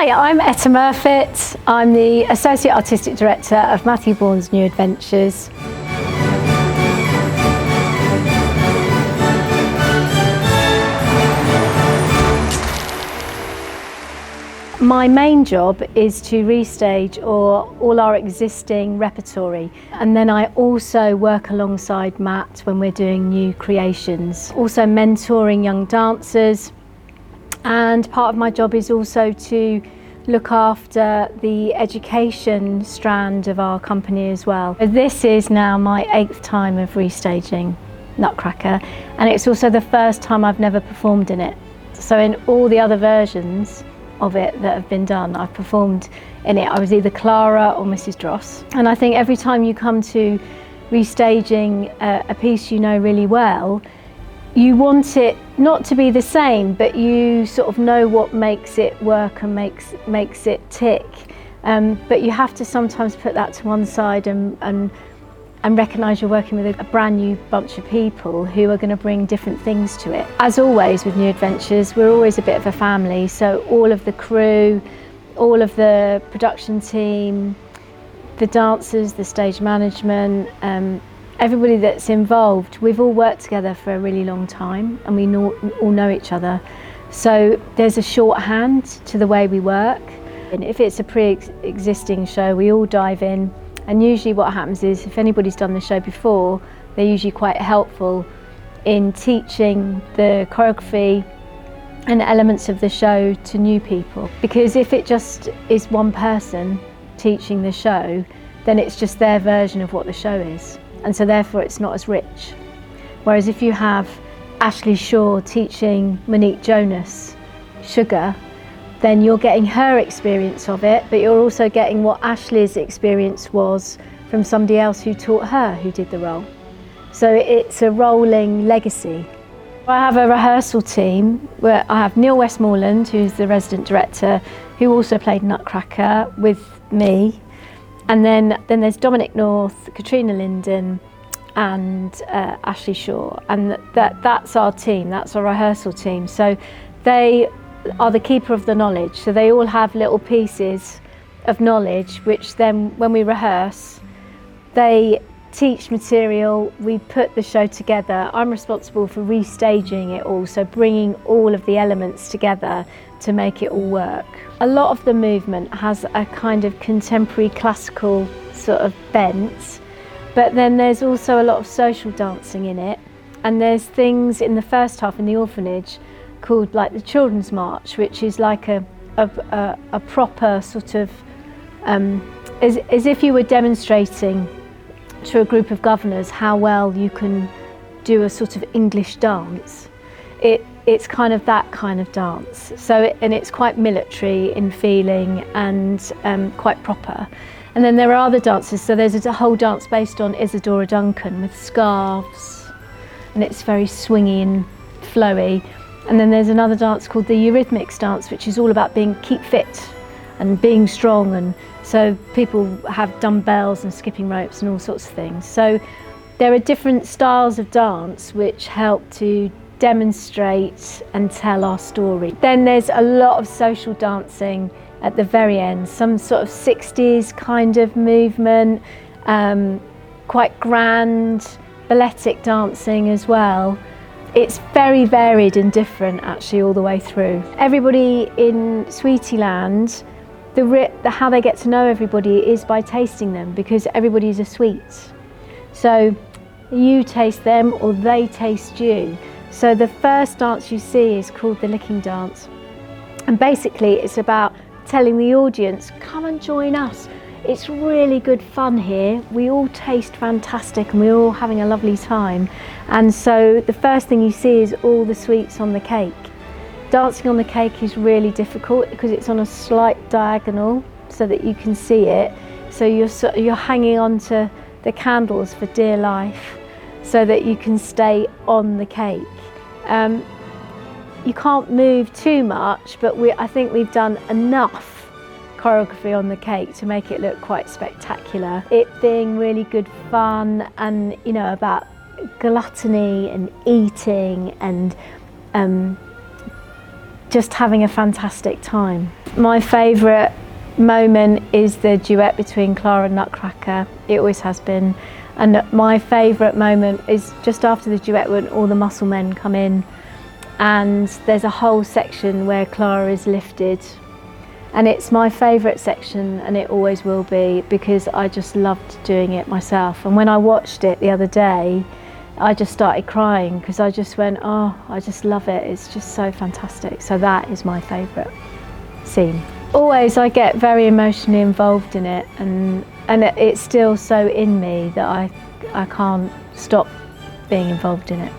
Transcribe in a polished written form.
Hi, I'm Etta Murfitt. I'm the Associate Artistic Director of Matthew Bourne's New Adventures. My main job is to restage all our existing repertory, and then I also work alongside Matt when we're doing new creations. Also mentoring young dancers, and part of my job is also to look after the education strand of our company as well. This is now my 8th time of restaging Nutcracker, and it's also the first time I've never performed in it. So in all the other versions of it that have been done, I've performed in it. I was either Clara or Mrs. Dross. And I think every time you come to restaging a piece you know really well, you want it not to be the same, but you sort of know what makes it work and makes it tick. But you have to sometimes put that to one side and recognise you're working with a brand new bunch of people who are going to bring different things to it. As always with New Adventures, we're always a bit of a family, so all of the crew, all of the production team, the dancers, the stage management, everybody that's involved, we've all worked together for a really long time and we all know each other. So there's a shorthand to the way we work. And if it's a pre-existing show, we all dive in. And usually what happens is, if anybody's done the show before, they're usually quite helpful in teaching the choreography and elements of the show to new people. Because if it just is one person teaching the show, then it's just their version of what the show is. And so therefore it's not as rich. Whereas if you have Ashley Shaw teaching Monique Jonas Sugar, then you're getting her experience of it, but you're also getting what Ashley's experience was from somebody else who taught her, who did the role. So it's a rolling legacy. I have a rehearsal team where I have Neil Westmoreland, who's the resident director, who also played Nutcracker with me. And then there's Dominic North, Katrina Linden, and Ashley Shaw. And that's our team, that's our rehearsal team. So they are the keeper of the knowledge. So they all have little pieces of knowledge, which then when we rehearse, they teach material, we put the show together. I'm responsible for restaging it all, so bringing all of the elements together to make it all work. A lot of the movement has a kind of contemporary classical sort of bent, but then there's also a lot of social dancing in it. And there's things in the first half in the orphanage called like the Children's March, which is like a proper sort of, as if you were demonstrating to a group of governors how well you can do a sort of English dance. It's kind of that kind of dance. So, and it's quite military in feeling and quite proper. And then there are other dances. So there's a whole dance based on Isadora Duncan with scarves, and it's very swingy and flowy. And then there's another dance called the Eurythmics dance, which is all about keep fit and being strong. And so people have dumbbells and skipping ropes and all sorts of things. So there are different styles of dance which help to demonstrate and tell our story. Then there's a lot of social dancing at the very end, some sort of 60s kind of movement, quite grand balletic dancing as well. It's very varied and different actually all the way through. Everybody in Sweetyland, how they get to know everybody is by tasting them, because everybody's a sweet. So you taste them or they taste you. So the first dance you see is called the licking dance. And basically it's about telling the audience, come and join us. It's really good fun here. We all taste fantastic and we're all having a lovely time. And so the first thing you see is all the sweets on the cake. Dancing on the cake is really difficult because it's on a slight diagonal so that you can see it. So you're hanging on to the candles for dear life so that you can stay on the cake. You can't move too much, but I think we've done enough choreography on the cake to make it look quite spectacular. It being really good fun and, you know, about gluttony and eating and just having a fantastic time. My favourite moment is the duet between Clara and Nutcracker. It always has been. And my favourite moment is just after the duet when all the muscle men come in and there's a whole section where Clara is lifted. And it's my favourite section, and it always will be, because I just loved doing it myself. And when I watched it the other day, I just started crying because I just went, oh, I just love it. It's just so fantastic. So that is my favourite scene. Always I get very emotionally involved in it, and it's still so in me that I can't stop being involved in it.